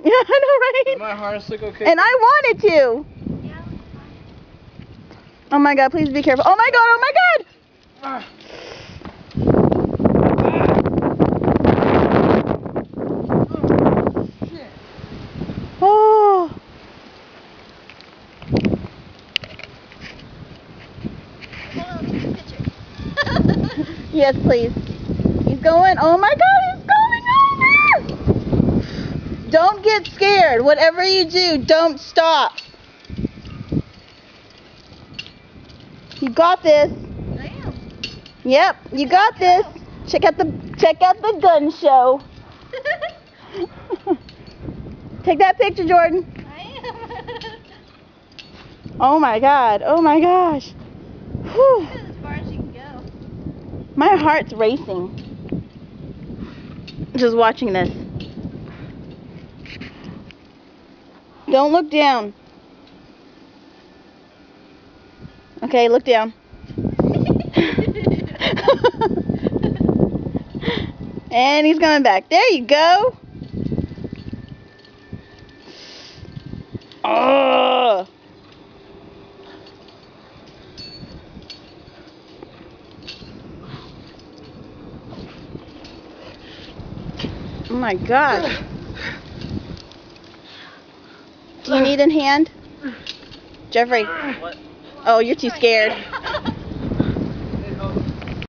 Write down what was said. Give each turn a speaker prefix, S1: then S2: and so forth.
S1: Yeah, I know, right?
S2: Did my harness look okay?
S1: And I wanted to. Oh my God, please be careful. Oh my God, oh my God!
S2: Ah.
S1: Oh. Yes, please. He's going. Oh my God, he's going over! Don't get scared. Whatever you do, don't stop. You got this.
S3: I am.
S1: Yep, you got this. Check out the gun show. Take that picture, Jordan.
S3: I am.
S1: Oh my God. Oh my gosh. Whew.
S3: This is as far as you can go.
S1: My heart's racing. Just watching this. Don't look down. Okay, look down. And he's coming back. There you go. Oh. Oh my gosh. Do you need a hand? Jeffrey.
S2: What?
S1: Oh, you're too scared.